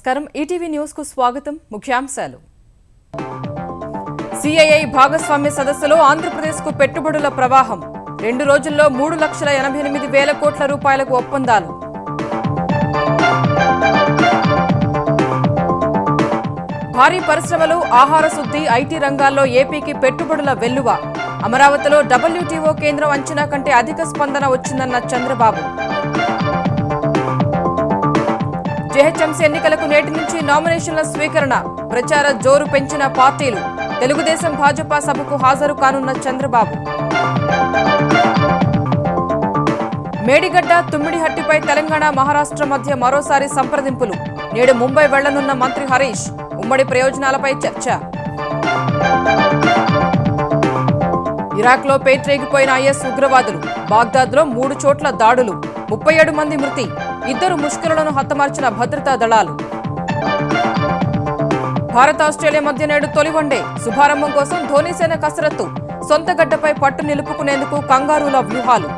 నమస్కారం ETV news కు స్వాగతం ముఖ్యాంశాలు సిఐఐ భాగస్వామ్య సదస్సులో ఆంధ్రప్రదేశ్ కు పెట్టుబడుల ప్రవాహం 2 రోజుల్లో 3,88,000 కోట్ల రూపాయలకు ఒప్పందాలు భారీ పరిశ్రమలు ఆహార శుద్ధి ఐటీ రంగాల్లో ఏపీకి పెట్టుబడుల వెల్లువ అమరావతిలో WTO కేంద్రం అంచనా కంటే అధిక స్పందన వచ్చిందన్న చంద్రబాబు జెహెచ్ఎంసీ ఎన్నికలకు నేటి నుంచి నామినేషన్ల స్వీకరణ ప్రచార జోరు పెంచిన పార్టీలు తెలుగుదేశం భాజపా సభకు హాజరు కానున్న చంద్రబాబు మేడిగడ్డ తుమ్మిడిహట్టిపై తెలంగాణ మహారాష్ట్ర మధ్య మరోసారి సంప్రదింపులు నేడు ముంబై వెళ్లనున్న మంత్రి హరీష్ ఉమ్మడి ప్రయోజనాలపై చర్చ ఇరాక్లో పేట్రేగిపోయిన ఐఎస్ ఉగ్రవాదులు బాగ్దాద్లో 3 చోట్ల దాడులు 37 మంది మృతి 2 ముష్కరులను హతమార్చిన భద్రతా దళాలు భారత్ ఆస్ట్రేలియా మధ్య నేడు తొలి వన్డే శుభారంభం కోసం ధోనీసేన కసరత్తు సొంత గడ్డపై పట్టు నిలుపుకునేందుకు కంగారూల వ్యూహాలు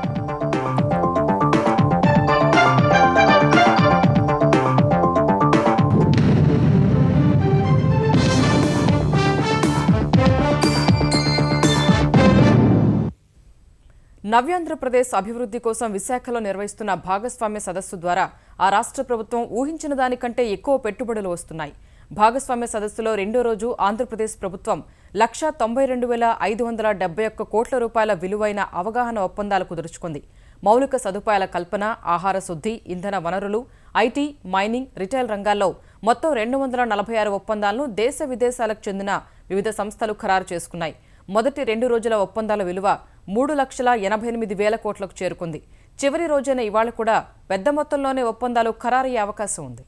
నవ్యాంధ్రప్రదేశ్ అభివృద్ధి కోసం విశాఖలో నిర్వహిస్తున్న భాగస్వామ్య సదస్సు ద్వారా ఆ రాష్ట్ర ప్రభుత్వం ఊహించిన దానికంటే ఎక్కువ పెట్టుబడులు వస్తున్నాయి. భాగస్వామ్య సదస్సులో రెండో రోజు ఆంధ్రప్రదేశ్ ప్రభుత్వం 192,571 కోట్ల రూపాయల విలువైన అవగాహన ఒప్పందాలు కుదుర్చుకుంది. మౌలిక సదుపాయాల కల్పన, ఆహార శుద్ధి, ఇంధన వనరులు, ఐటీ, మైనింగ్, రిటైల్ రంగాల్లో మొత్తం 246 ఒప్పందాలను దేశ విదేశాలకు చెందిన వివిధ సంస్థలు ఖరారు చేసుకున్నాయి. మొదటి 2 రోజుల ఒప్పందాల విలువ 3,88,000 కోట్లకు చేరుకుంది. చివరి రోజైన ఇవాళ కూడా పెద్ద మొత్తంలోనే ఒప్పందాలు ఖరారయ్యే అవకాశం ఉంది.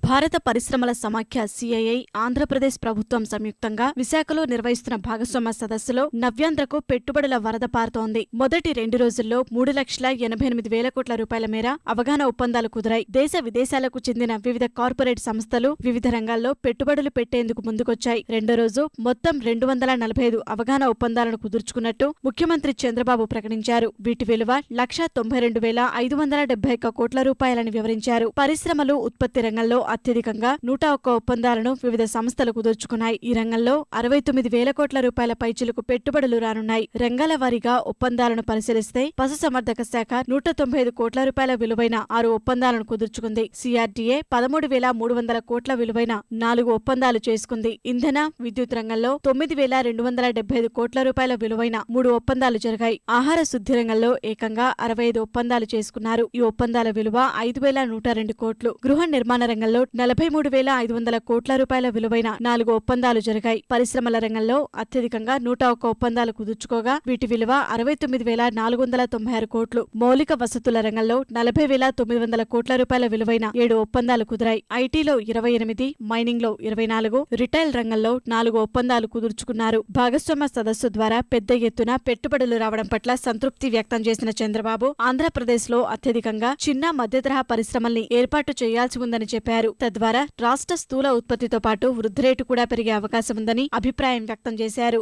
భారత పరిశ్రమల సమాఖ్య సిఐఐ ఆంధ్రప్రదేశ్ ప్రభుత్వం సంయుక్తంగా విశాఖలో నిర్వహిస్తున్న భాగస్వామ్య సదస్సులో నవ్యాంధ్రకు పెట్టుబడుల వరద పారుతోంది. మొదటి 2 రోజుల్లో 3,88,000 కోట్ల రూపాయల మేర అవగాహన ఒప్పందాలు కుదిరాయి. దేశ విదేశాలకు చెందిన వివిధ కార్పొరేట్ సంస్థలు వివిధ రంగాల్లో పెట్టుబడులు పెట్టేందుకు ముందుకొచ్చాయి. రెండో రోజు మొత్తం 245 అవగాహన ఒప్పందాలను కుదుర్చుకున్నట్టు ముఖ్యమంత్రి చంద్రబాబు ప్రకటించారు. వీటి విలువ 192,571 కోట్ల రూపాయలని వివరించారు. పరిశ్రమలు, ఉత్పత్తి రంగంలో అత్యధికంగా 101 ఒప్పందాలను వివిధ సంస్థలు కుదుర్చుకున్నాయి. ఈ రంగంలో 69,000 కోట్ల రూపాయల పైచిలుకు పెట్టుబడులు రానున్నాయి. రంగాల వారీగా ఒప్పందాలను పరిశీలిస్తే పశుసంవర్ధక శాఖ 195 కోట్ల రూపాయల విలువైన 6 ఒప్పందాలను కుదుర్చుకుంది. సిఆర్డీఏ 13,300 కోట్ల విలువైన 4 ఒప్పందాలు చేసుకుంది. ఇంధన, విద్యుత్ రంగంలో 9,275 కోట్ల రూపాయల విలువైన 3 ఒప్పందాలు జరిగాయి. ఆహార శుద్ధి రంగంలో ఏకంగా 65 ఒప్పందాలు చేసుకున్నారు. ఈ ఒప్పందాల విలువ 5,102 కోట్లు. గృహ నిర్మాణ రంగంలో 43,500 కోట్ల రూపాయల విలువైన 4 ఒప్పందాలు జరిగాయి. పరిశ్రమల రంగంలో అత్యధికంగా 101 ఒప్పందాలు కుదుర్చుకోగా వీటి విలువ 69,496 కోట్లు. మౌలిక వసతుల రంగంలో 40,900 కోట్ల రూపాయల విలువైన 7 ఒప్పందాలు కుదిరాయి. ఐటీలో 28, మైనింగ్ లో 24, రిటైల్ రంగంలో 4 ఒప్పందాలు కుదుర్చుకున్నారు. భాగస్వామ్య సదస్సు ద్వారా పెద్ద ఎత్తున పెట్టుబడులు రావడం పట్ల సంతృప్తి వ్యక్తం చేసిన చంద్రబాబు ఆంధ్రప్రదేశ్ లో అత్యధికంగా చిన్న మధ్యతరహా పరిశ్రమల్ని ఏర్పాటు చేయాల్సి ఉందని చెప్పారు. తద్వారా రాష్ట్ర స్థూల ఉత్పత్తితో పాటు వృద్ధి రేటు కూడా పెరిగే అవకాశం ఉందని అభిప్రాయం వ్యక్తం చేశారు.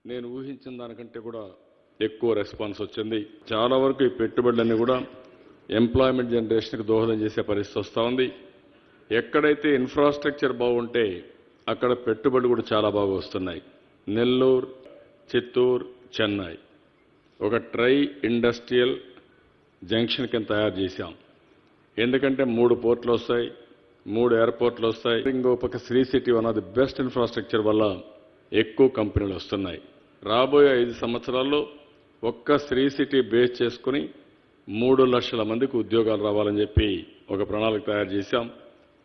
నేను ఊహించిన దానికంటే కూడా ఎక్కువ రెస్పాన్స్ వచ్చింది. చాలా వరకు ఈ పెట్టుబడులన్నీ కూడా ఎంప్లాయ్మెంట్ జనరేషన్కి దోహదం చేసే పరిస్థితి వస్తూ ఉంది. ఎక్కడైతే ఇన్ఫ్రాస్ట్రక్చర్ బాగుంటే అక్కడ పెట్టుబడులు కూడా చాలా బాగా వస్తున్నాయి. నెల్లూరు, చిత్తూరు, చెన్నై ఒక ట్రై ఇండస్ట్రియల్ జంక్షన్ కింద తయారు చేశాం. ఎందుకంటే 3 పోర్ట్లు వస్తాయి, 3 ఎయిర్పోర్ట్లు వస్తాయి. ఇంకో పక్క Sri City one of the best infrastructure వల్ల ఎక్కువ కంపెనీలు వస్తున్నాయి. రాబోయే 5 సంవత్సరాల్లో ఒక్క శ్రీ సిటీ బేస్ చేసుకుని 3 లక్షల మందికి ఉద్యోగాలు రావాలని చెప్పి ఒక ప్రణాళిక తయారు చేశాం.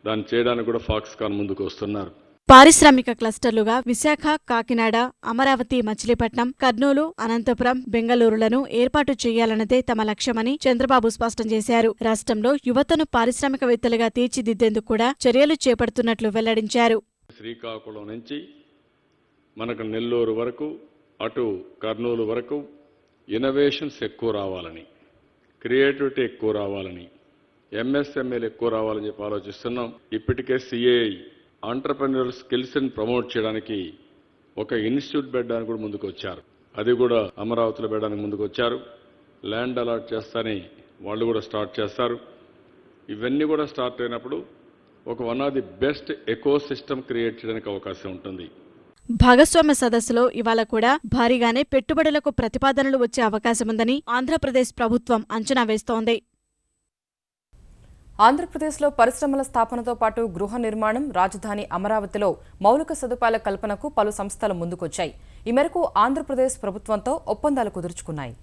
దాన్ని చేయడానికి కూడా ఫాక్స్కాన్ ముందుకు వస్తున్నారు. పారిశ్రామిక క్లస్టర్లుగా విశాఖ, కాకినాడ, అమరావతి, మచిలీపట్నం, కర్నూలు, అనంతపురం, బెంగళూరులను ఏర్పాటు చేయాలన్నదే తమ లక్ష్యమని చంద్రబాబు స్పష్టం చేశారు. రాష్ట్రంలో యువతను పారిశ్రామికవేత్తలుగా తీర్చిదిద్దేందుకు కూడా చర్యలు చేపడుతున్నట్లు వెల్లడించారు. శ్రీకాకుళం నుంచి మనకు నెల్లూరు వరకు, అటు కర్నూలు వరకు ఇన్నోవేషన్స్ ఎక్కువ రావాలని, క్రియేటివిటీ ఎక్కువ రావాలని, ఎంఎస్ఎంఏలు ఎక్కువ రావాలని చెప్పి ఆలోచిస్తున్నాం. ఇప్పటికే సిఐఐ ఆంటర్‌ప్రెన్యూరల్ స్కిల్స్ ని ప్రమోట్ చేయడానికి ఒక ఇన్స్టిట్యూట్ పెట్టడానికి కూడా ముందుకు వచ్చారు. అది కూడా అమరావతిలో పెట్టడానికి ముందుకు వచ్చారు. ల్యాండ్ అలాట్ చేస్తాని వాళ్ళు కూడా స్టార్ట్ చేస్తారు. ఇవన్నీ కూడా స్టార్ట్ అయినప్పుడు ఒక one of the best eco system create చేయడానికి అవకాశం ఉంటుంది. భాగస్వామ్య సదస్సులో ఇవాళ కూడా భారీగానే పెట్టుబడులకు ప్రతిపాదనలు వచ్చే అవకాశముందని ఆంధ్రప్రదేశ్ ప్రభుత్వం అంచనా వేస్తోంది. ఆంధ్రప్రదేశ్లో పరిశ్రమల స్థాపనతో పాటు గృహ నిర్మాణం, రాజధాని అమరావతిలో మౌలిక సదుపాయాల కల్పనకు పలు సంస్థలు ముందుకొచ్చాయి. ఈ మేరకు ఆంధ్రప్రదేశ్ ప్రభుత్వంతో ఒప్పందాలు కుదుర్చుకున్నాయి.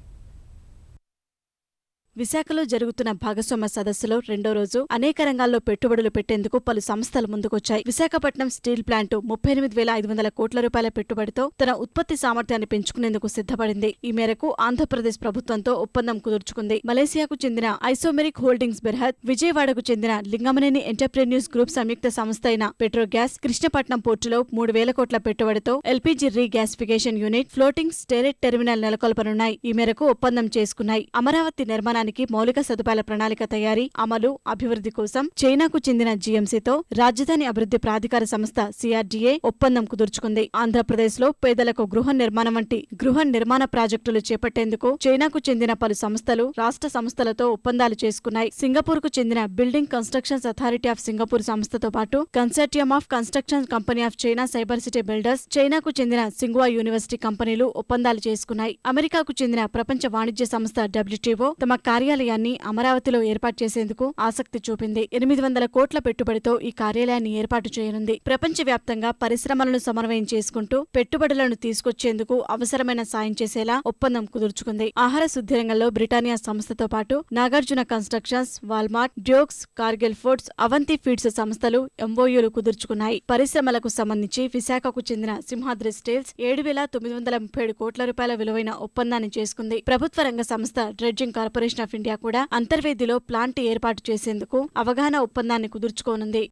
విశాఖలో జరుగుతున్న భాగస్వామ్య సదస్సులో రెండో రోజు అనేక రంగాల్లో పెట్టుబడులు పెట్టేందుకు పలు సంస్థలు ముందుకొచ్చాయి. విశాఖపట్నం స్టీల్ ప్లాంట్ 38,500 కోట్ల రూపాయల పెట్టుబడితో తన ఉత్పత్తి సామర్థ్యాన్ని పెంచుకునేందుకు సిద్ధపడింది. ఈ మేరకు ఆంధ్రప్రదేశ్ ప్రభుత్వంతో ఒప్పందం కుదుర్చుకుంది. మలేసియాకు చెందిన ఐసోమెరిక్ హోల్డింగ్స్ బెర్హత్, విజయవాడకు చెందిన లింగమనేని ఎంటర్ప్రెన్యూర్స్ గ్రూప్ సంయుక్త సంస్థ అయిన పెట్రోగ్యాస్ కృష్ణపట్నం పోర్టులో 3,000 కోట్ల పెట్టుబడితో LPG regasification unit, floating storage terminal నెలకొల్పనున్నాయి. ఈ మేరకు ఒప్పందం చేసుకున్నాయి. అమరావతి నిర్మాణానికి మౌలిక సదుపాయాల ప్రణాళిక తయారీ, అమలు, అభివృద్ధి కోసం చైనాకు చెందిన జీఎంసీతో రాజధాని అభివృద్ధి ప్రాధికార సంస్థ సిఆర్డీఏ ఒప్పందం కుదుర్చుకుంది. ఆంధ్రప్రదేశ్లో పేదలకు గృహ నిర్మాణం వంటి గృహ నిర్మాణ ప్రాజెక్టులు చేపట్టేందుకు చైనాకు చెందిన పలు సంస్థలు రాష్ట్ర సంస్థలతో ఒప్పందాలు చేసుకున్నాయి. సింగపూర్కు చెందిన building constructions authority of Singapore సంస్థతో పాటు consortium of construction company of China cyber city builders, చైనాకు చెందిన సింగ్వా యూనివర్సిటీ కంపెనీలు ఒప్పందాలు చేసుకున్నాయి. అమెరికాకు చెందిన ప్రపంచ వాణిజ్య సంస్థ డబ్ల్యూటీఓ తమ కార్యాలయాన్ని అమరావతిలో ఏర్పాటు చేసేందుకు ఆసక్తి చూపింది. 800 కోట్ల పెట్టుబడితో ఈ కార్యాలయాన్ని ఏర్పాటు చేయనుంది. ప్రపంచవ్యాప్తంగా పరిశ్రమలను సమన్వయం చేసుకుంటూ పెట్టుబడులను తీసుకొచ్చేందుకు అవసరమైన సాయం చేసేలా ఒప్పందం కుదుర్చుకుంది. ఆహార శుద్ధి రంగంలో బ్రిటానియా సంస్థతో పాటు Nagarjuna Constructions, Walmart, Dukes, Cargill Foods, Avanti Feeds సంస్థలు ఎంఓయూలు కుదుర్చుకున్నాయి. పరిశ్రమలకు సంబంధించి విశాఖకు చెందిన సింహాద్రి స్టీల్స్ 7,937 కోట్ల రూపాయల విలువైన ఒప్పందాన్ని చేసుకుంది. ప్రభుత్వ రంగ సంస్థ డ్రెడ్జింగ్ కార్పొరేషన్ ఆఫ్ ఇండియా కూడా అంతర్వేదిలో ప్లాంట్ ఏర్పాటు చేసేందుకు అవగాహన ఒప్పందాన్ని కుదుర్చుకోనుంది.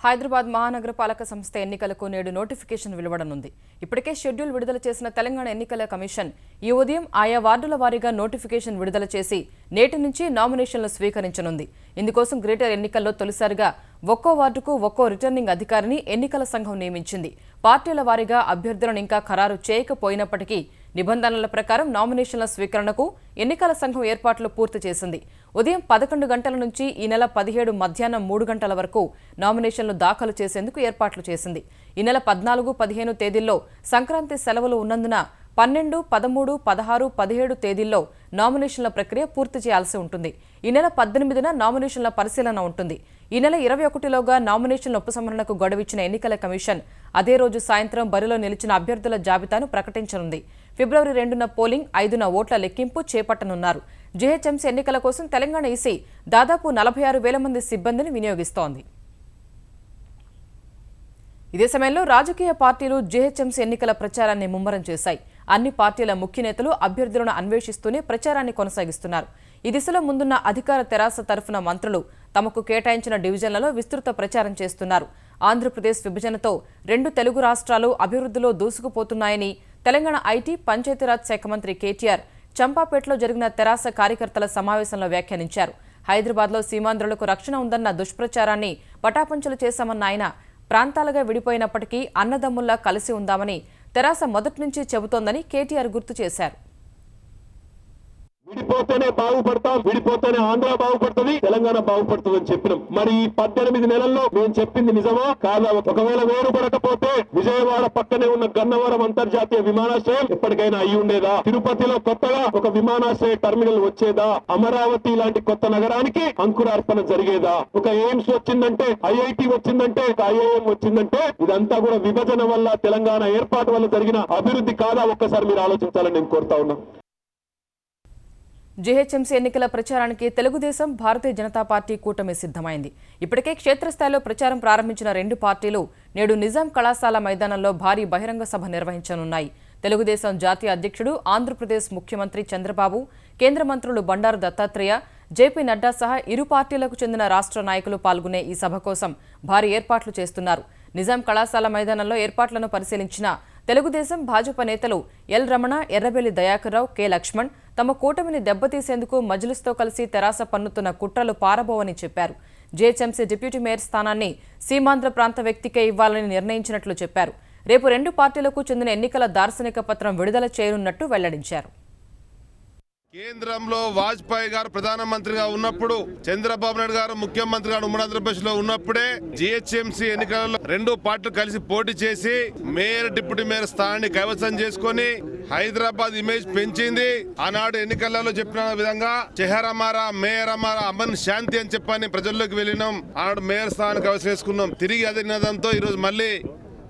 హైదరాబాద్ మహానగరపాలక సంస్థ ఎన్నికలకు నేడు నోటిఫికేషన్ వెలువడనుంది. ఇప్పటికే షెడ్యూల్ విడుదల చేసిన తెలంగాణ ఎన్నికల కమిషన్ ఈ ఉదయం ఆయా వార్డుల వారీగా నోటిఫికేషన్ విడుదల చేసి నేటి నుంచి నామినేషన్లు స్వీకరించనుంది. ఇందుకోసం గ్రేటర్ ఎన్నికల్లో తొలిసారిగా ఒక్కో వార్డుకు ఒక్కో రిటర్నింగ్ అధికారిని ఎన్నికల సంఘం నియమించింది. పార్టీల వారీగా అభ్యర్థులను ఇంకా ఖరారు చేయకపోయినప్పటికీ నిబంధనల ప్రకారం నామినేషన్ల స్వీకరణకు ఎన్నికల సంఘం ఏర్పాట్లు పూర్తి చేసింది. ఉదయం 11 గంటల నుంచి ఈ నెల 17 మధ్యాహ్నం 3 గంటల వరకు నామినేషన్లు దాఖలు చేసేందుకు ఏర్పాట్లు చేసింది. ఈ నెల 14, 15 తేదీల్లో సంక్రాంతి సెలవులు ఉన్నందున 12, 13, 16, 17 తేదీల్లో నామినేషన్ల ప్రక్రియ పూర్తి చేయాల్సి ఉంటుంది. ఈ నెల 18న నామినేషన్ల పరిశీలన ఉంటుంది. ఈ నెల 21లోగా నామినేషన్ల ఉపసంహరణకు గడువిచ్చిన ఎన్నికల కమిషన్ అదే రోజు సాయంత్రం బరిలో నిలిచిన అభ్యర్థుల జాబితాను ప్రకటించనుంది. ఫిబ్రవరి 2న పోలింగ్, 5న ఓట్ల లెక్కింపు చేపట్టనున్నారు. జీహెచ్ఎంసీ ఎన్నికల కోసం తెలంగాణ ఈసీ దాదాపు 46,000 మంది సిబ్బందిని వినియోగిస్తోంది. ఇదే సమయంలో రాజకీయ పార్టీలు జీహెచ్ఎంసీ ఎన్నికల ప్రచారాన్ని ముమ్మరం చేశాయి. అన్ని పార్టీల ముఖ్య నేతలు అభ్యర్థులను అన్వేషిస్తూనే ప్రచారాన్ని కొనసాగిస్తున్నారు. ఈ దిశలో ముందున్న అధికార తెరాస తరఫున మంత్రులు తమకు కేటాయించిన డివిజన్లలో విస్తృత ప్రచారం చేస్తున్నారు. ఆంధ్రప్రదేశ్ విభజనతో 2 తెలుగు రాష్ట్రాలు అభివృద్ధిలో దూసుకుపోతున్నాయని తెలంగాణ ఐటీ, పంచాయతీరాజ్ శాఖ మంత్రి కేటీఆర్ చంపాపేటలో జరిగిన తెరాస కార్యకర్తల సమావేశంలో వ్యాఖ్యానించారు. హైదరాబాద్లో సీమాంధ్రులకు రక్షణ ఉందన్న దుష్ప్రచారాన్ని పటాపంచలు చేశామన్న ఆయన ప్రాంతాలుగా విడిపోయినప్పటికీ అన్నదమ్ముల్లా కలిసి ఉందామని తెరాస మొదటి నుంచి చెబుతోందని కేటీఆర్ గుర్తు చేశారు. విడిపోతేనే బాగుపడతాం, విడిపోతేనే ఆంధ్ర బాగుపడుతుంది, తెలంగాణ బాగుపడుతుంది అని చెప్పినాం. మరి ఈ 18 నెలల్లో మేము చెప్పింది నిజమా కాదా? ఒకవేళ వేరుపడకపోతే విజయవాడ పక్కనే ఉన్న గన్నవరం అంతర్జాతీయ విమానాశ్రయం ఎప్పటికైనా అయి ఉండేదా? తిరుపతిలో కొత్తగా ఒక విమానాశ్రయ టెర్మినల్ వచ్చేదా? అమరావతి లాంటి కొత్త నగరానికి అంకురార్పణ జరిగేదా? ఒక ఎయిమ్స్ వచ్చిందంటే, ఐఐటి వచ్చిందంటే, ఐఐఎం వచ్చిందంటే ఇదంతా కూడా విభజన వల్ల, తెలంగాణ ఏర్పాటు వల్ల జరిగిన అభివృద్ధి కాదా? ఒక్కసారి మీరు ఆలోచించాలని నేను కోరుతా ఉన్నా. జీహెచ్ఎంసీ ఎన్నికల ప్రచారానికి తెలుగుదేశం, భారతీయ జనతా పార్టీ కూటమి సిద్ధమైంది. ఇప్పటికే క్షేత్రస్థాయిలో ప్రచారం ప్రారంభించిన 2 పార్టీలు నేడు నిజాం కళాశాల మైదానంలో భారీ బహిరంగ సభ నిర్వహించనున్నాయి. తెలుగుదేశం జాతీయ అధ్యక్షుడు, ఆంధ్రప్రదేశ్ ముఖ్యమంత్రి చంద్రబాబు, కేంద్ర మంత్రులు బండారు దత్తాత్రేయ, జేపీ నడ్డా సహా ఇరు పార్టీలకు చెందిన రాష్ట్ర నాయకులు పాల్గొనే ఈ సభ కోసం భారీ ఏర్పాట్లు చేస్తున్నారు. నిజాం కళాశాల మైదానంలో ఏర్పాట్లను పరిశీలించిన తెలుగుదేశం, భాజపా నేతలు ఎల్ రమణ, ఎర్రబెల్లి దయాకర్రావు, కె లక్ష్మణ్ తమ కూటమిని దెబ్బతీసేందుకు మజ్లిస్తో కలిసి తెరాస పన్నుతున్న కుట్రలు పారబోవని చెప్పారు. జీహెచ్ఎంసీ డిప్యూటీ మేయర్ స్థానాన్ని సీమాంధ్ర ప్రాంత వ్యక్తికే ఇవ్వాలని నిర్ణయించినట్లు చెప్పారు. రేపు 2 పార్టీలకు చెందిన ఎన్నికల దార్శనిక పత్రం విడుదల చేయనున్నట్టు వెల్లడించారు. కేంద్రంలో వాజ్పేయి గారు ప్రధానమంత్రిగా ఉన్నప్పుడు, చంద్రబాబు నాయుడు గారు ముఖ్యమంత్రిగా ఉమ్మడి ఆంధ్రప్రదేశ్ లో ఉన్నప్పుడే జీహెచ్ఎంసీ ఎన్నికలలో 2 పార్టీలు కలిసి పోటీ చేసి మేయర్, డిప్యూటీ మేయర్ స్థానాన్ని కైవసం చేసుకుని హైదరాబాద్ ఇమేజ్ పెంచింది. ఆనాడు ఎన్నికలలో చెప్పిన విధంగా చెహర్ అమారా, మేయర్ అమారా, అమన్ శాంతి అని చెప్పని ప్రజల్లోకి వెళ్ళినాం. ఆనాడు మేయర్ స్థానాన్ని కైవసం చేసుకున్నాం. తిరిగి అదే నినాదంతో ఈరోజు మళ్ళీ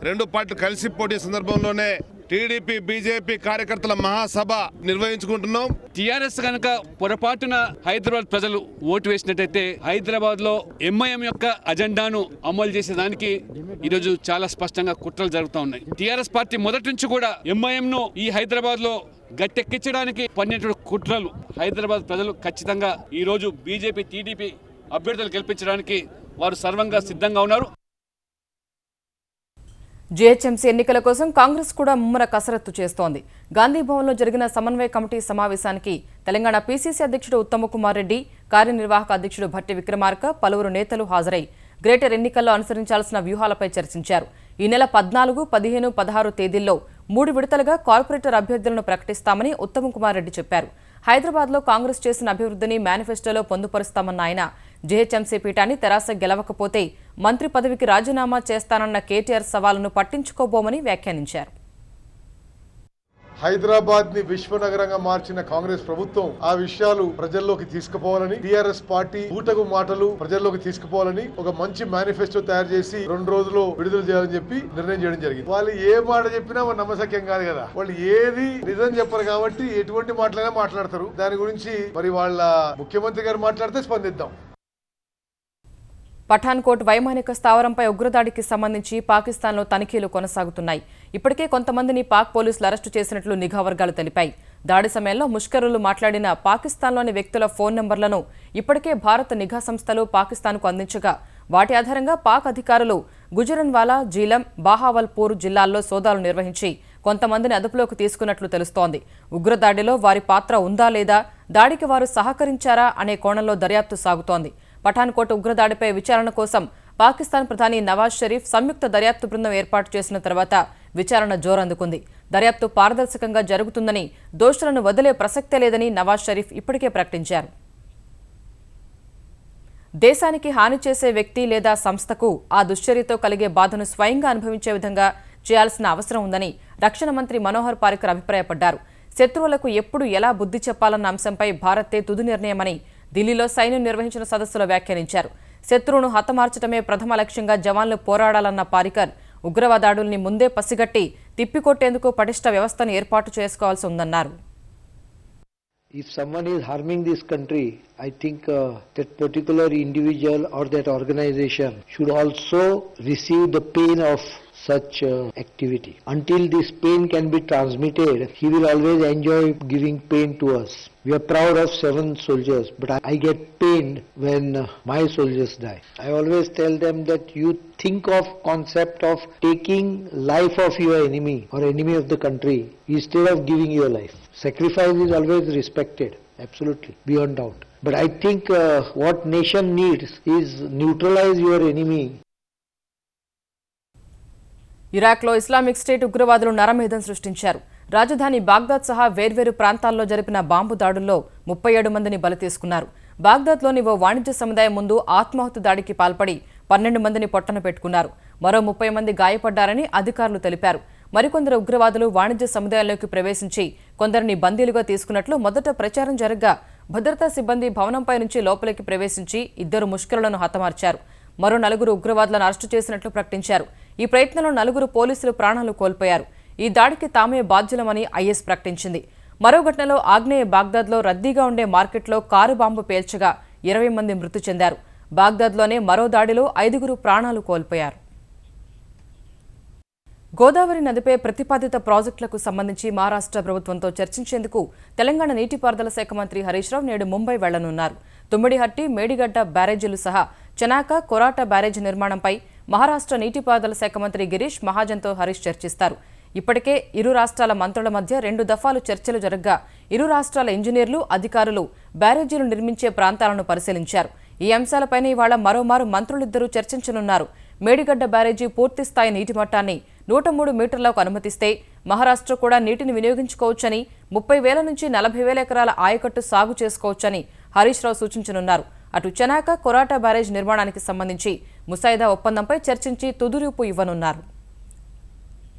2 పార్టీలు కలిసి పోటీ సందర్భంలోనే టీడీపీ, బీజేపీ కార్యకర్తల మహాసభ నిర్వహించుకుంటున్నాం. టీఆర్ఎస్ కనుక పొరపాటున హైదరాబాద్ ప్రజలు ఓటు వేసినట్టయితే హైదరాబాద్ లో ఎంఐఎం యొక్క అజెండాను అమలు చేసేదానికి ఈరోజు చాలా స్పష్టంగా కుట్రలు జరుగుతూ ఉన్నాయి. టీఆర్ఎస్ పార్టీ మొదటి నుంచి కూడా ఎంఐఎం ను ఈ హైదరాబాద్ లో గట్టెక్కించడానికి పన్నెండు కుట్రలు. హైదరాబాద్ ప్రజలు ఖచ్చితంగా ఈ రోజు బీజేపీ, టీడీపీ అభ్యర్థులు గెలిపించడానికి వారు సర్వంగా సిద్ధంగా ఉన్నారు. జీహెచ్ఎంసీ ఎన్నికల కోసం కాంగ్రెస్ కూడా ముమ్మర కసరత్తు చేస్తోంది. గాంధీ భవన్లో జరిగిన సమన్వయ కమిటీ సమావేశానికి తెలంగాణ పీసీసీ అధ్యక్షుడు ఉత్తమ్ కుమార్ రెడ్డి, కార్యనిర్వాహక అధ్యక్షుడు భట్టి విక్రమార్క, పలువురు నేతలు హాజరై గ్రేటర్ ఎన్నికల్లో అనుసరించాల్సిన వ్యూహాలపై చర్చించారు. ఈ నెల 14, 15, 16 తేదీల్లో 3 విడతలుగా కార్పొరేటర్ అభ్యర్థులను ప్రకటిస్తామని ఉత్తమ్ కుమార్ రెడ్డి చెప్పారు. హైదరాబాద్లో కాంగ్రెస్ చేసిన అభివృద్ధిని మేనిఫెస్టోలో పొందుపరుస్తామన్న ఆయన జీహెచ్ఎంసీ పీఠాన్ని తెరాస గెలవకపోతే మంత్రి పదవికి రాజీనామా చేస్తానన్న కేటీఆర్ సవాలును పట్టించుకోబోమని వ్యాఖ్యానించారు. హైదరాబాద్ ని విశ్వనగరంగా మార్చిన కాంగ్రెస్ ప్రభుత్వం ఆ విషయాలు ప్రజల్లోకి తీసుకుపోవాలని, టీఆర్ఎస్ పార్టీ ఊటకు మాటలు ప్రజల్లోకి తీసుకుపోవాలని ఒక మంచి మేనిఫెస్టో తయారు చేసి 2 రోజుల్లో విడుదల చేయాలని చెప్పి నిర్ణయం చేయడం జరిగింది. వాళ్ళు ఏ మాట చెప్పినా నమ్మశక్యం కాదు కదా. వాళ్ళు ఏది నిజం చెప్పరు కాబట్టి ఎటువంటి మాటలైనా మాట్లాడతారు. దాని గురించి మరి వాళ్ళ ముఖ్యమంత్రి గారు మాట్లాడితే స్పందిద్దాం. పఠాన్కోట్ వైమానిక స్థావరంపై ఉగ్రదాడికి సంబంధించి పాకిస్తాన్లో తనిఖీలు కొనసాగుతున్నాయి. ఇప్పటికే కొంతమందిని పాక్ పోలీసులు అరెస్టు చేసినట్లు నిఘా వర్గాలు తెలిపాయి. దాడి సమయంలో ముష్కరులు మాట్లాడిన పాకిస్తాన్లోని వ్యక్తుల ఫోన్ నంబర్లను ఇప్పటికే భారత నిఘా సంస్థలు పాకిస్తాన్కు అందించగా వాటి ఆధారంగా పాక్ అధికారులు గుజరన్వాలా, జీలం, బాహావల్పూర్ జిల్లాల్లో సోదాలు నిర్వహించి కొంతమందిని అదుపులోకి తీసుకున్నట్లు తెలుస్తోంది. ఉగ్రదాడిలో వారి పాత్ర ఉందా లేదా, దాడికి వారు సహకరించారా అనే కోణంలో దర్యాప్తు సాగుతోంది. పఠాన్కోట్ ఉగ్రదాడిపై విచారణ కోసం పాకిస్తాన్ ప్రధాని నవాజ్ షరీఫ్ సంయుక్త దర్యాప్తు బృందం ఏర్పాటు చేసిన తర్వాత విచారణ జోరందుకుంది. దర్యాప్తు పారదర్శకంగా జరుగుతుందని, దోషులను వదిలే ప్రసక్తే లేదని నవాజ్ షరీఫ్ ఇప్పటికే ప్రకటించారు. దేశానికి హాని చేసే వ్యక్తి లేదా సంస్థకు ఆ దుశ్చర్యతో కలిగే బాధను స్వయంగా అనుభవించే విధంగా చేయాల్సిన అవసరం ఉందని రక్షణ మంత్రి మనోహర్ పారికర్ అభిప్రాయపడ్డారు. శత్రువులకు ఎప్పుడు ఎలా బుద్ధి చెప్పాలన్న అంశంపై భారతే తుది నిర్ణయమని ఢిల్లీలో సైన్యం నిర్వహించిన సదస్సులో వ్యాఖ్యానించారు. శత్రువును హతమార్చడమే ప్రథమ లక్ష్యంగా జవాన్లు పోరాడాలన్న పారికర్ ఉగ్రవాదాడుల్ని ముందే పసిగట్టి తిప్పికొట్టేందుకు పటిష్ట వ్యవస్థను ఏర్పాటు చేసుకోవాల్సి ఉందన్నారు. If someone is harming this country, I think that particular individual or that organization should also receive the pain of such activity. Until this pain can be transmitted, he will always enjoy giving pain to us. We are proud of 7 soldiers, but I get pained when my soldiers die. I always tell them that you think of concept of taking life of your enemy or enemy of the country instead of giving your life. Sacrifice is always respected, absolutely, beyond doubt. But I think what nation needs is neutralize your enemy. ఇరాక్లో Islamic state ఉగ్రవాదులు నరమేధం సృష్టించారు. రాజధాని Baghdad సహా వేర్వేరు ప్రాంతాల్లో జరిపిన bomb దాడుల్లో 37 మందిని బలి తీసుకున్నారు. బాగ్దాద్లోని ఓ వాణిజ్య సముదాయం ముందు ఆత్మాహుతి దాడికి పాల్పడి 12 మందిని పొట్టన పెట్టుకున్నారు. మరో 30 మంది గాయపడ్డారని అధికారులు తెలిపారు. మరికొందరు ఉగ్రవాదులు వాణిజ్య సముదాయంలోకి ప్రవేశించి కొందరిని బందీలుగా తీసుకున్నట్లు మొదట ప్రచారం జరగ్గా భద్రతా సిబ్బంది భవనంపై నుంచి లోపలికి ప్రవేశించి 2 ముష్కరులను హతమార్చారు. మరో 4 ఉగ్రవాదులను అరెస్టు చేసినట్లు ప్రకటించారు. ఈ ప్రయత్నంలో 4 పోలీసులు ప్రాణాలు కోల్పోయారు. ఈ దాడికి తామే బాధ్యులమని ఐఎస్ ప్రకటించింది. మరో ఘటనలో ఆగ్నేయ బాగ్దాద్లో రద్దీగా ఉండే మార్కెట్లో కారు బాంబు పేల్చగా 20 మంది మృతి చెందారు. బాగ్దాద్లోనే మరో దాడిలో 5 ప్రాణాలు కోల్పోయారు. గోదావరి నదిపై ప్రతిపాదిత ప్రాజెక్టులకు సంబంధించి మహారాష్ట్ర ప్రభుత్వంతో చర్చించేందుకు తెలంగాణ నీటిపారుదల శాఖ మంత్రి హరీష్ రావు నేడు ముంబై వెళ్లనున్నారు. తుమ్మిడిహట్టి, మేడిగడ్డ బ్యారేజీలు సహా చనాక, కొరాట బ్యారేజీ నిర్మాణంపై మహారాష్ట్ర నీటిపారుదల శాఖ మంత్రి గిరీష్ మహాజన్తో హరీష్ చర్చిస్తారు. ఇప్పటికే ఇరు రాష్ట్రాల మంత్రుల మధ్య 2 దఫాలు చర్చలు జరగ్గా ఇరు రాష్ట్రాల ఇంజనీర్లు, అధికారులు బ్యారేజీలు నిర్మించే ప్రాంతాలను పరిశీలించారు. ఈ అంశాలపైన ఇవాళ మరోమారు మంత్రులిద్దరూ చర్చించనున్నారు. మేడిగడ్డ బ్యారేజీ పూర్తిస్థాయి నీటి మట్టాన్ని 103 మీటర్లకు అనుమతిస్తే మహారాష్ట్ర కూడా నీటిని వినియోగించుకోవచ్చని 30,000 నుంచి 40,000 ఎకరాల ఆయకట్టు సాగు చేసుకోవచ్చని హరీష్ రావు సూచించనున్నారు. అటు చెనాక కొరాటా బ్యారేజ్ నిర్మాణానికి సంబంధించి ముసాయిదా ఒప్పందంపై చర్చించి తుదిరూపు ఇవ్వనున్నారు.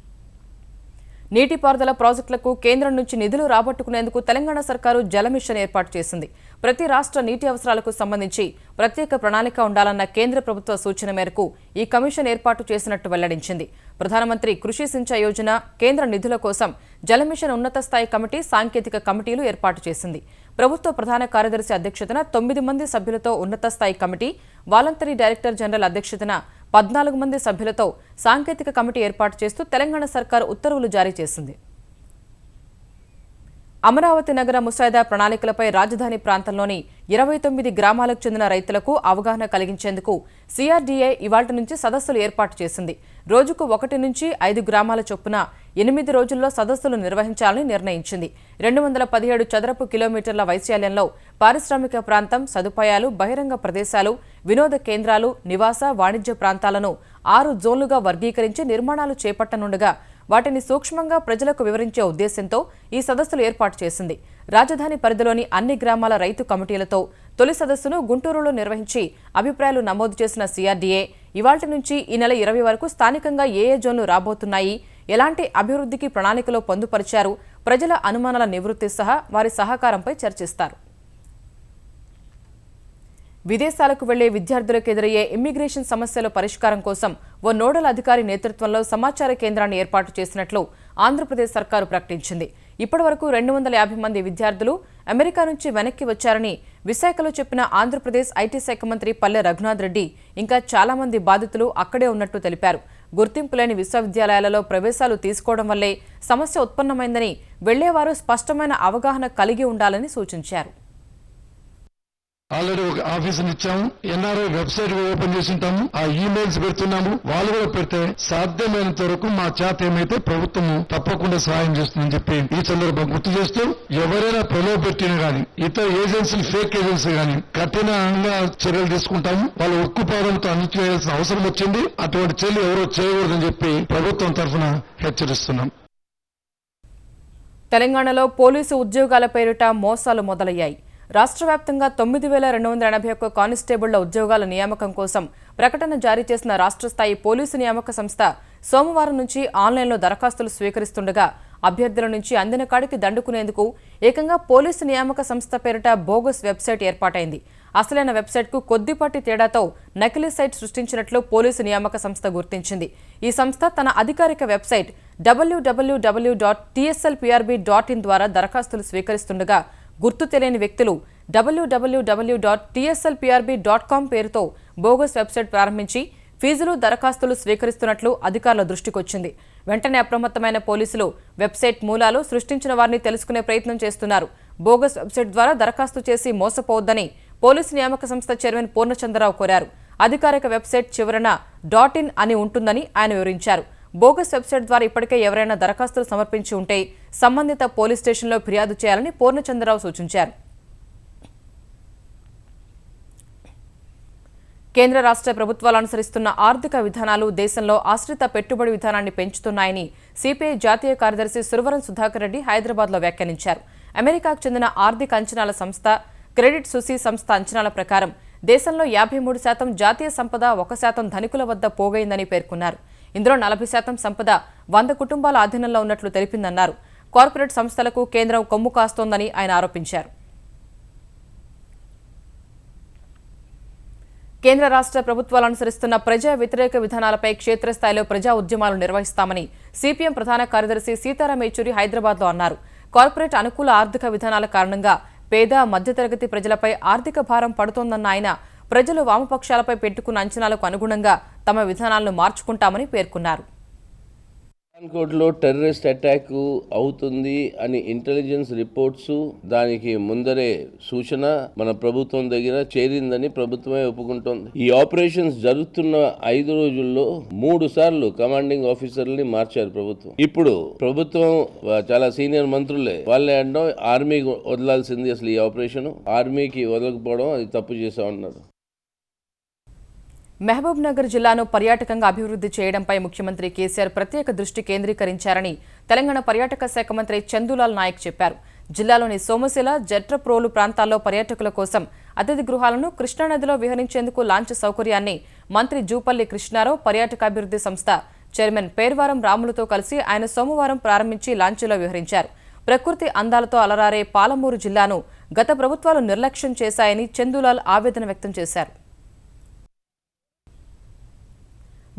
నీటిపారుదల ప్రాజెక్టులకు కేంద్రం నుంచి నిధులు రాబట్టుకునేందుకు తెలంగాణ సర్కారు జలమిషన్ ఏర్పాటు చేసింది. ప్రతి రాష్ట్ర నీటి అవసరాలకు సంబంధించి ప్రత్యేక ప్రణాళిక ఉండాలన్న కేంద్ర ప్రభుత్వ సూచన మేరకు ఈ కమిషన్ ఏర్పాటు చేసినట్టు వెల్లడించింది. ప్రధానమంత్రి కృషి సించాయ్ యోజన, కేంద్ర నిధుల కోసం జలమిషన్ ఉన్నత స్థాయి కమిటీ, సాంకేతిక కమిటీలు ఏర్పాటు చేసింది. ప్రభుత్వ ప్రధాన కార్యదర్శి అధ్యక్షతన 9 మంది సభ్యులతో ఉన్నత స్థాయి కమిటీ, వాలంటరీ డైరెక్టర్ జనరల్ అధ్యక్షతన 14 మంది సభ్యులతో సాంకేతిక కమిటీ ఏర్పాటు చేస్తూ తెలంగాణ సర్కారు ఉత్తర్వులు జారీ చేసింది. అమరావతి నగర ముసాయిదా ప్రణాళికలపై రాజధాని ప్రాంతంలోని 29 గ్రామాలకు చెందిన రైతులకు అవగాహన కలిగించేందుకు సిఆర్డీఏ ఇవాళ్టి నుంచి సదస్సులు ఏర్పాటు చేసింది. రోజుకు 1 నుంచి 5 గ్రామాల చొప్పున 8 రోజుల్లో సదస్సులు నిర్వహించాలని నిర్ణయించింది. 217 చదరపు కిలోమీటర్ల వైశాల్యంలో పారిశ్రామిక ప్రాంతం, సదుపాయాలు, బహిరంగ ప్రదేశాలు, వినోద కేంద్రాలు, నివాస, వాణిజ్య ప్రాంతాలను 6 జోన్లుగా వర్గీకరించి నిర్మాణాలు చేపట్టనుండగా వాటిని సూక్ష్మంగా ప్రజలకు వివరించే ఉద్దేశంతో ఈ సదస్సులు ఏర్పాటు చేసింది. రాజధాని పరిధిలోని అన్ని గ్రామాల రైతు కమిటీలతో తొలి సదస్సును గుంటూరులో నిర్వహించి అభిప్రాయాలు నమోదు చేసిన సిఆర్డీఏ ఇవాళ్టి నుంచి ఈ నెల 20 వరకు స్థానికంగా ఏ జోన్లు రాబోతున్నాయి, ఎలాంటి అభివృద్ధికి ప్రణాళికలో పొందుపరిచారు, ప్రజల అనుమానాల నివృత్తి సహా వారి సహకారంపై చర్చిస్తారు. విదేశాలకు వెళ్లే విద్యార్థులకు ఎదురయ్యే ఇమ్మిగ్రేషన్ సమస్యల పరిష్కారం కోసం ఓ నోడల్ అధికారి నేతృత్వంలో సమాచార కేంద్రాన్ని ఏర్పాటు చేసినట్లు ఆంధ్రప్రదేశ్ సర్కారు ప్రకటించింది. ఇప్పటివరకు 250 మంది విద్యార్థులు అమెరికా నుంచి వెనక్కి వచ్చారని విశాఖలో చెప్పిన ఆంధ్రప్రదేశ్ ఐటీ శాఖ మంత్రి పల్లె రఘునాథ్ రెడ్డి ఇంకా చాలా మంది బాధితులు అక్కడే ఉన్నట్టు తెలిపారు. గుర్తింపు లేని విశ్వవిద్యాలయాలలో ప్రవేశాలు తీసుకోవడం వల్లే సమస్య ఉత్పన్నమైందని, వెళ్లేవారు స్పష్టమైన అవగాహన కలిగి ఉండాలని సూచించారు. ఆల్రెడీ ఒక ఆఫీసుని ఇచ్చాము. ఎన్ఆర్ఐ వెబ్సైట్ ఓపెన్ చేసి ఉంటాము. ఆ ఈమెయిల్స్ పెడుతున్నాము. వాళ్ళు కూడా పెడితే సాధ్యమైనంత వరకు మా చేత ఏమైతే ప్రభుత్వము తప్పకుండా సహాయం చేస్తుందని చెప్పి ఈ సందర్భంగా గుర్తు చేస్తూ, ఎవరైనా ప్రలోభ పెట్టిన గాని ఇతర ఏజెన్సీలు, ఫేక్ ఏజెన్సీ గాని కఠినంగా చర్యలు తీసుకుంటాము. వాళ్ళు ఉక్కుపాదంతో అణిచివేయాల్సిన అవసరం వచ్చింది. అటువంటి చర్యలు ఎవరో చేయకూడదని చెప్పి ప్రభుత్వం తరఫున హెచ్చరిస్తున్నాం. తెలంగాణలో పోలీసు ఉద్యోగాల పేరిట మోసాలు మొదలయ్యాయి. రాష్ట్ర వ్యాప్తంగా 9,281 కానిస్టేబుళ్ల ఉద్యోగాల నియామకం కోసం ప్రకటన జారీ చేసిన రాష్ట్ర స్థాయి పోలీసు నియామక సంస్థ సోమవారం నుంచి ఆన్లైన్లో దరఖాస్తులు స్వీకరిస్తుండగా అభ్యర్థుల నుంచి అందిన కాడికి దండుకునేందుకు ఏకంగా పోలీసు నియామక సంస్థ పేరిట బోగస్ వెబ్సైట్ ఏర్పాటైంది. అసలైన వెబ్సైట్కు కొద్దిపాటి తేడాతో నకిలీ సైట్ సృష్టించినట్లు పోలీసు నియామక సంస్థ గుర్తించింది. ఈ సంస్థ తన అధికారిక వెబ్సైట్ www.tslprb.in ద్వారా దరఖాస్తులు స్వీకరిస్తుండగా గుర్తు తెలియని వ్యక్తులు www.tslprb.com పేరుతో బోగస్ వెబ్సైట్ ప్రారంభించి ఫీజులు, దరఖాస్తులు స్వీకరిస్తున్నట్లు అధికారుల దృష్టికొచ్చింది. వెంటనే అప్రమత్తమైన పోలీసులు వెబ్సైట్ మూలాలు, సృష్టించిన వారిని తెలుసుకునే ప్రయత్నం చేస్తున్నారు. బోగస్ వెబ్సైట్ ద్వారా దరఖాస్తు చేసి మోసపోవద్దని పోలీసు నియామక సంస్థ చైర్మన్ పూర్ణచంద్రరావు కోరారు. అధికారిక వెబ్సైట్ చివరన .in అని ఉంటుందని ఆయన వివరించారు. బోగస్ వెబ్సైట్ ద్వారా ఇప్పటికే ఎవరైనా దరఖాస్తులు సమర్పించి ఉంటే సంబంధిత పోలీస్ స్టేషన్లో ఫిర్యాదు చేయాలని పూర్ణచంద్రరావు సూచించారు. కేంద్ర రాష్ట్ర ప్రభుత్వాలు అనుసరిస్తున్న ఆర్థిక విధానాలు దేశంలో ఆశ్రిత పెట్టుబడి విధానాన్ని పెంచుతున్నాయని సిపిఐ జాతీయ కార్యదర్శి సురవరం సుధాకర్ రెడ్డి హైదరాబాద్లో వ్యాఖ్యానించారు. అమెరికాకు చెందిన ఆర్థిక అంచనాల సంస్థ క్రెడిట్ సుసి సంస్థ అంచనాల ప్రకారం దేశంలో 53% జాతీయ సంపద 1% ధనికుల వద్ద పోగైందని పేర్కొన్నారు. ఇందులో 40% సంపద 100 కుటుంబాల ఆధీనంలో ఉన్నట్లు తెలిపిందన్నారు. కార్పొరేట్ సంస్థలకు కేంద్రం కొమ్ము కాస్తోందని ఆయన ఆరోపించారు. కేంద్ర రాష్ట్ర ప్రభుత్వాలు అనుసరిస్తున్న ప్రజా వ్యతిరేక విధానాలపై క్షేత్రస్థాయిలో ప్రజా ఉద్యమాలు నిర్వహిస్తామని సిపిఎం ప్రధాన కార్యదర్శి సీతారాం యేచూరి హైదరాబాద్లో అన్నారు. కార్పొరేట్ అనుకూల ఆర్థిక విధానాల కారణంగా పేద, మధ్యతరగతి ప్రజలపై ఆర్థిక భారం పడుతోందన్న ఆయన ప్రజలు వామపక్షాలపై పెట్టుకున్న అంచనాలకు అనుగుణంగా తమ విధానాలను మార్చుకుంటామని పేర్కొన్నారు. కోట్లో టెర్రరిస్ట్ అటాక్ అవుతుంది అని ఇంటెలిజెన్స్ రిపోర్ట్స్, దానికి ముందరే సూచన మన ప్రభుత్వం దగ్గర చేరిందని ప్రభుత్వమే ఒప్పుకుంటోంది. ఈ ఆపరేషన్స్ జరుగుతున్న 5 రోజుల్లో 3 సార్లు కమాండింగ్ ఆఫీసర్లని మార్చారు ప్రభుత్వం. ఇప్పుడు ప్రభుత్వం చాలా సీనియర్ మంత్రులే వాళ్ళే అనడం, ఆర్మీకి వదలాల్సింది అసలు ఈ ఆపరేషన్, ఆర్మీకి వదలకపోవడం అది తప్పు చేశామన్నారు. మహబూబ్ నగర్ జిల్లాను పర్యాటకంగా అభివృద్ధి చేయడంపై ముఖ్యమంత్రి కేసీఆర్ ప్రత్యేక దృష్టి కేంద్రీకరించారని తెలంగాణ పర్యాటక శాఖ మంత్రి చందులాల్ నాయక్ చెప్పారు. జిల్లాలోని సోమశిల, జట్రప్రోలు ప్రాంతాల్లో పర్యాటకుల కోసం అతిథి గృహాలను కృష్ణానదిలో విహరించేందుకు లాంచ్ సౌకర్యాన్ని మంత్రి జూపల్లి కృష్ణారావు పర్యాటకాభివృద్ధి సంస్థ చైర్మన్ పేర్వారం రాములతో కలిసి ఆయన సోమవారం ప్రారంభించి లాంచీలో విహరించారు. ప్రకృతి అందాలతో అలరారే పాలమూరు జిల్లాను గత ప్రభుత్వాలు నిర్లక్ష్యం చేశాయని చందులాల్ ఆవేదన వ్యక్తం చేశారు.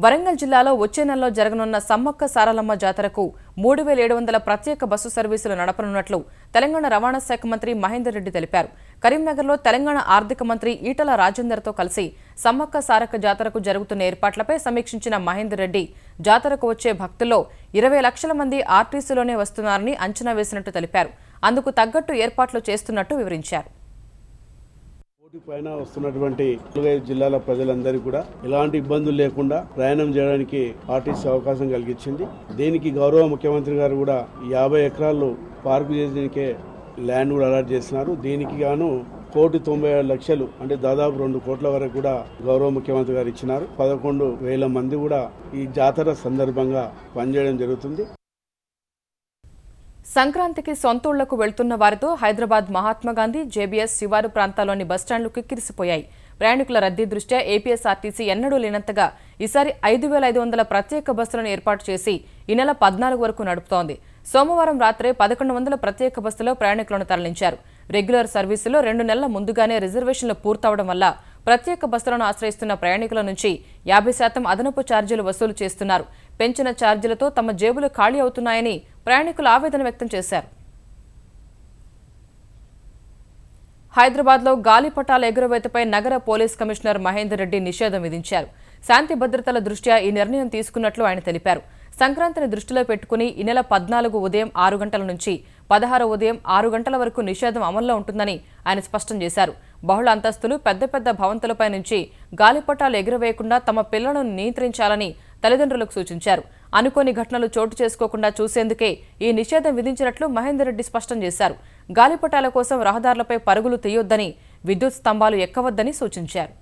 వరంగల్ జిల్లాలో వచ్చే నెలలో జరగనున్న సమ్మక్క సారలమ్మ జాతరకు 3700 ప్రత్యేక బస్సు సర్వీసులు నడపనున్నట్లు తెలంగాణ రవాణా శాఖ మంత్రి మహేందర్ రెడ్డి తెలిపారు. కరీంనగర్లో తెలంగాణ ఆర్థిక మంత్రి ఈటల రాజేందర్తో కలిసి సమ్మక్క సారక్క జాతరకు జరుగుతున్న ఏర్పాట్లపై సమీక్షించిన మహేందర్ రెడ్డి జాతరకు వచ్చే భక్తుల్లో 20 లక్షల మంది ఆర్టీసీలోనే వస్తున్నారని అంచనా వేసినట్టు తెలిపారు. అందుకు తగ్గట్టు ఏర్పాట్లు చేస్తున్నట్టు వివరించారు. పైన వస్తున్నటువంటి 45 జిల్లాల ప్రజలందరికీ కూడా ఎలాంటి ఇబ్బందులు లేకుండా ప్రయాణం చేయడానికి ఆర్టీసీ అవకాశం కలిగించింది. దీనికి గౌరవ ముఖ్యమంత్రి గారు కూడా 50 ఎకరాలు పార్కు చేసేందుకే ల్యాండ్ కూడా అలాట్ చేస్తున్నారు. దీనికి గాను 1,90,00,000 అంటే దాదాపు 2 కోట్ల వరకు కూడా గౌరవ ముఖ్యమంత్రి గారు ఇచ్చినారు. 11,000 మంది కూడా ఈ జాతర సందర్భంగా పనిచేయడం జరుగుతుంది. సంక్రాంతికి సొంతూళ్లకు వెళ్తున్న వారితో హైదరాబాద్ మహాత్మాగాంధీ, జేబీఎస్ శివారు ప్రాంతాల్లోని బస్టాండ్లు కిక్కిరిసిపోయాయి. ప్రయాణికుల రద్దీ దృష్ట్యా ఏపీఎస్ఆర్టీసీ ఎన్నడూ లేనంతగా ఈసారి 5,500 ప్రత్యేక బస్సులను ఏర్పాటు చేసి ఈ నెల 14 వరకు నడుపుతోంది. సోమవారం రాత్రే 1,100 ప్రత్యేక బస్సులో ప్రయాణికులను తరలించారు. రెగ్యులర్ సర్వీసులో 2 నెలల ముందుగానే రిజర్వేషన్లు పూర్తవడం వల్ల ప్రత్యేక బస్సులను ఆశ్రయిస్తున్న ప్రయాణికుల నుంచి 50% అదనపు ఛార్జీలు వసూలు చేస్తున్నారు. పెంచిన ఛార్జీలతో తమ జేబులు ఖాళీ అవుతున్నాయని ప్రయాణికులు ఆవేదన వ్యక్తం చేశారు. హైదరాబాద్లో గాలిపటాల ఎగురవేతపై నగర పోలీస్ కమిషనర్ మహేందర్ రెడ్డి నిషేధం విధించారు. శాంతి భద్రతల దృష్ట్యా ఈ నిర్ణయం తీసుకున్నట్లు ఆయన తెలిపారు. సంక్రాంతిని దృష్టిలో పెట్టుకుని ఈ నెల 14 ఉదయం 6 గంటల నుంచి 16 ఉదయం 6 గంటల వరకు నిషేధం అమల్లో ఉంటుందని ఆయన స్పష్టం చేశారు. బహుళ అంతస్తులు, పెద్ద పెద్ద భవంతులపై నుంచి గాలిపటాలు ఎగురవేయకుండా తమ పిల్లలను నియంత్రించాలని తల్లిదండ్రులకు సూచించారు. అనుకోని ఘటనలు చోటు చేసుకోకుండా చూసేందుకే ఈ నిషేధం విధించినట్లు మహేందర్ రెడ్డి స్పష్టం చేశారు. గాలిపటాల కోసం రహదారులపై పరుగులు తీయొద్దని, విద్యుత్ స్తంభాలు ఎక్కవద్దని సూచించారు.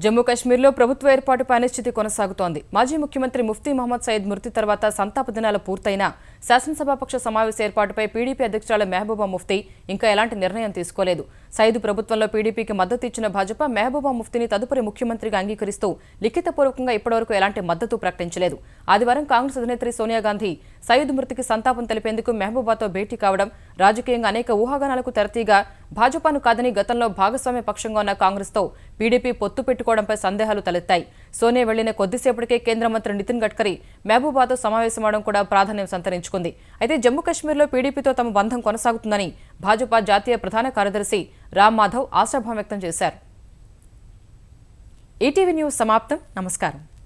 జమ్మూ కశ్మీర్లో ప్రభుత్వ ఏర్పాటుపై అనిశ్చితి కొనసాగుతోంది. మాజీ ముఖ్యమంత్రి ముఫ్తీ మహమ్మద్ సయీద్ మృతి తర్వాత సంతాప దినాలు పూర్తయినా శాసనసభాపక్ష సమావేశ ఏర్పాటుపై పీడీపీ అధ్యక్షురాలు మెహబూబా ముఫ్తీ ఇంకా ఎలాంటి నిర్ణయం తీసుకోలేదు. సయీద్ ప్రభుత్వంలో పీడీపీకి మద్దతు ఇచ్చిన భాజపా మెహబూబా ముఫ్తీని తదుపరి ముఖ్యమంత్రిగా అంగీకరిస్తూ లిఖితపూర్వకంగా ఇప్పటివరకు ఎలాంటి మద్దతు ప్రకటించలేదు. ఆదివారం కాంగ్రెస్ అధినేత్రి సోనియా గాంధీ సయీద్ మృతికి సంతాపం తెలిపేందుకు మెహబూబాతో భేటీ కావడం రాజకీయంగా అనేక ఊహాగానాలకు తెరతీగా భాజపాను కాదని గతంలో భాగస్వామ్య పక్షంగా ఉన్న కాంగ్రెస్తో పీడీపీ పొత్తు పెట్టుకోవడంపై సందేహాలు తలెత్తాయి. సోనియా వెళ్లిన కొద్దిసేపటికే కేంద్ర మంత్రి నితిన్ గడ్కరీ మెహబూబాతో సమావేశమవడం కూడా ప్రాధాన్యం సంతరించుకుంది. అయితే జమ్మూ కశ్మీర్లో పీడీపీతో తమ బంధం కొనసాగుతుందని భాజపా జాతీయ ప్రధాన కార్యదర్శి రామ్ మాధవ్ ఆశాభావం వ్యక్తం చేశారు. ఈటీవీ న్యూస్ సమాప్తం. నమస్కారం.